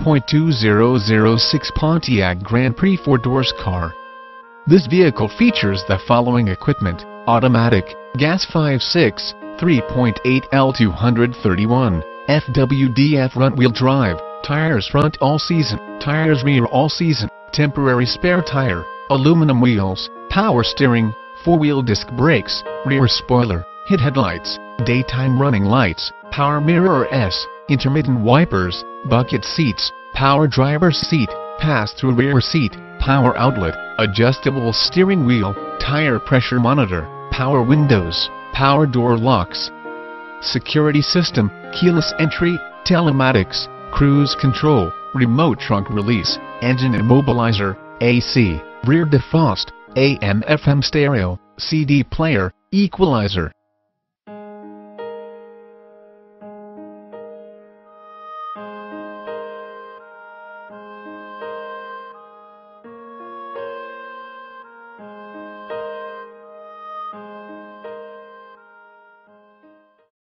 2006 Pontiac Grand Prix 4-doors car. This vehicle features the following equipment: automatic, gas 5.6, 3.8L 231, FWD front-wheel drive, tires front all-season, tires rear all-season, temporary spare tire, aluminum wheels, power steering, 4-wheel disc brakes, rear spoiler, HID headlights, daytime running lights, power mirrors, intermittent wipers, bucket seats, power driver's seat, pass-through rear seat, power outlet, adjustable steering wheel, tire pressure monitor, power windows, power door locks, security system, keyless entry, telematics, cruise control, remote trunk release, engine immobilizer, AC, rear defrost, AM/FM stereo, CD player, equalizer,